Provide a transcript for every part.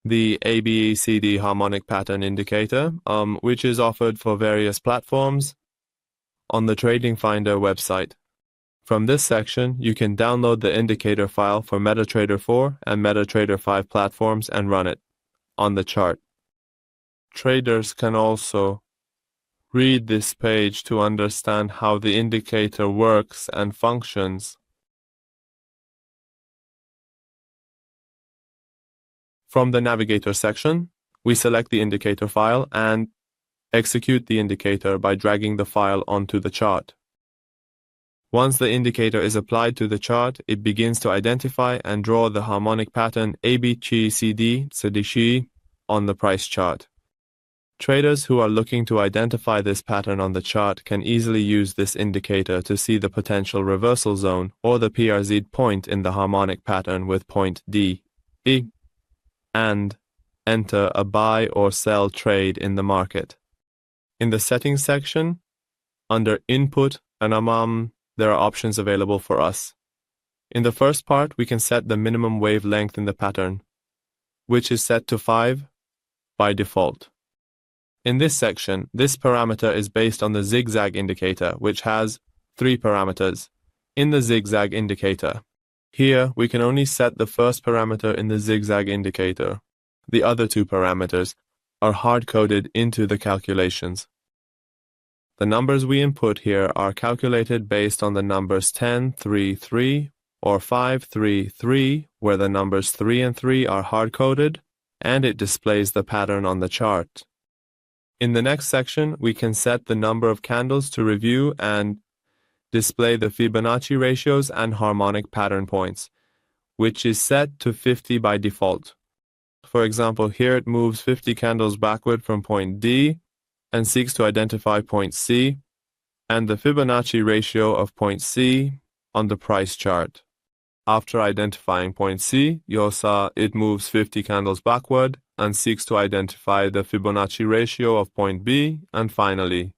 the ABCD harmonic pattern indicator, which is offered for various platforms on the TradingFinder website. From this section, you can download the indicator file for MetaTrader 4 and MetaTrader 5 platforms and run it on the chart. Traders can also read this page to understand how the indicator works and functions. From the navigator section, we select the indicator file and execute the indicator by dragging the file onto the chart. Once the indicator is applied to the chart, it begins to identify and draw the harmonic pattern ABCD on the price chart. Traders who are looking to identify this pattern on the chart can easily use this indicator to see the potential reversal zone or the PRZ point in the harmonic pattern with point D, E, and enter a buy or sell trade in the market. In the settings section, under Input and there are options available for us. In the first part, we can set the minimum wavelength in the pattern, which is set to 5 by default. In this section, this parameter is based on the zigzag indicator, which has 3 parameters in the zigzag indicator. Here, we can only set the first parameter in the zigzag indicator. The other 2 parameters are hard-coded into the calculations. The numbers we input here are calculated based on the numbers 10, 3, 3, or 5, 3, 3, where the numbers 3 and 3 are hard-coded, and it displays the pattern on the chart. In the next section, we can set the number of candles to review and display the Fibonacci ratios and harmonic pattern points, which is set to 50 by default. For example, here it moves 50 candles backward from point D and seeks to identify point C and the Fibonacci ratio of point C on the price chart. After identifying point C, you'll see it moves 50 candles backward and seeks to identify the Fibonacci ratio of point B, and finally,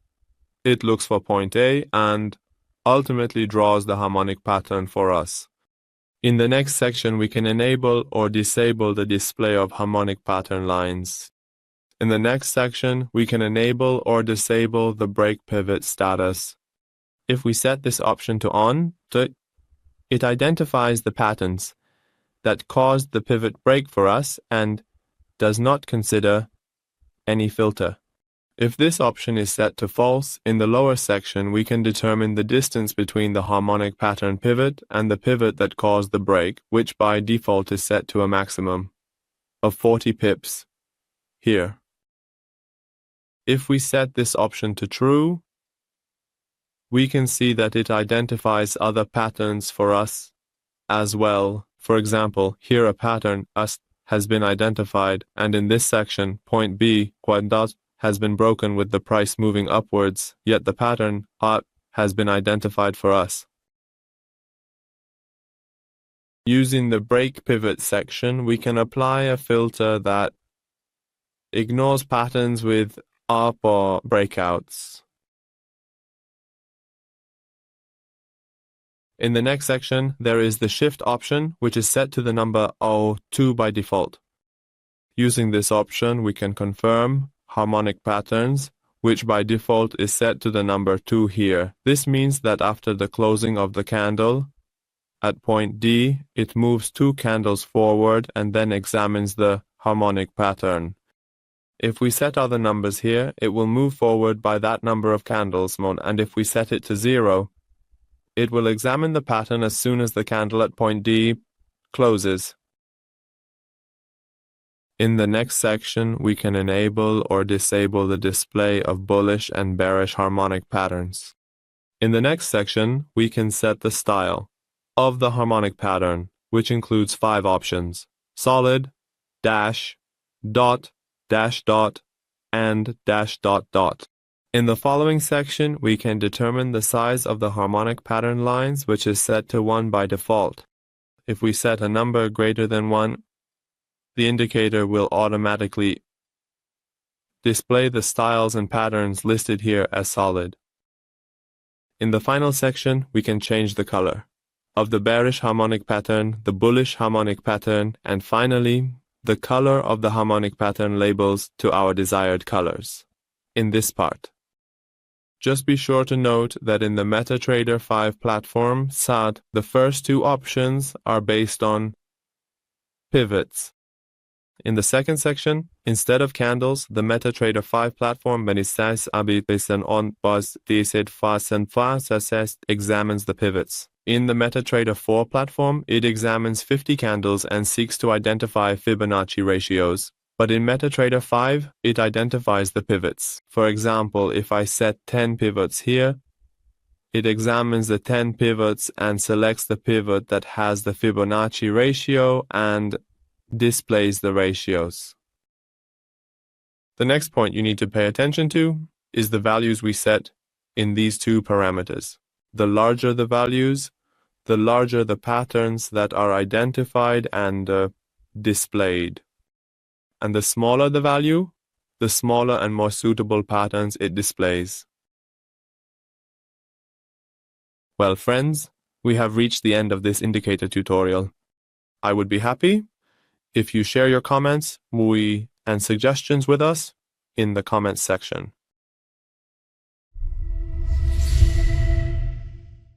it looks for point A and ultimately draws the harmonic pattern for us. In the next section, we can enable or disable the display of harmonic pattern lines. In the next section, we can enable or disable the break pivot status. If we set this option to on, it identifies the patterns that caused the pivot break for us and does not consider any filter. If this option is set to false, in the lower section we can determine the distance between the harmonic pattern pivot and the pivot that caused the break, which by default is set to a maximum of 40 pips here. If we set this option to true, we can see that it identifies other patterns for us as well. For example, here a pattern S has been identified, and in this section, point B has been broken with the price moving upwards, yet the pattern A has been identified for us. Using the break pivot section, we can apply a filter that ignores patterns with up or breakouts. In the next section, there is the shift option, which is set to the number 2 by default. Using this option, we can confirm harmonic patterns, which by default is set to the number 2 here. This means that after the closing of the candle, at point D, it moves 2 candles forward and then examines the harmonic pattern. If we set other numbers here, it will move forward by that number of candles, and if we set it to 0, it will examine the pattern as soon as the candle at point D closes. In the next section, we can enable or disable the display of bullish and bearish harmonic patterns. In the next section, we can set the style of the harmonic pattern, which includes 5 options: solid, dash, dot, dash dot, and dash dot dot. In the following section, we can determine the size of the harmonic pattern lines, which is set to 1 by default. If we set a number greater than 1, the indicator will automatically display the styles and patterns listed here as solid. In the final section, we can change the color of the bearish harmonic pattern, the bullish harmonic pattern, and finally, the color of the harmonic pattern labels to our desired colors in this part. Just be sure to note that in the MetaTrader 5 platform, SAT, the first two options are based on pivots. In the second section, instead of candles, the MetaTrader 5 platform identifies examines the pivots. In the MetaTrader 4 platform, it examines 50 candles and seeks to identify Fibonacci ratios. But in MetaTrader 5, it identifies the pivots. For example, if I set 10 pivots here, it examines the 10 pivots and selects the pivot that has the Fibonacci ratio and displays the ratios. The next point you need to pay attention to is the values we set in these two parameters. The larger the values, the larger the patterns that are identified and displayed. And the smaller the value, the smaller and more suitable patterns it displays. Well, friends, we have reached the end of this indicator tutorial. I would be happy if you share your comments and suggestions with us in the comments section.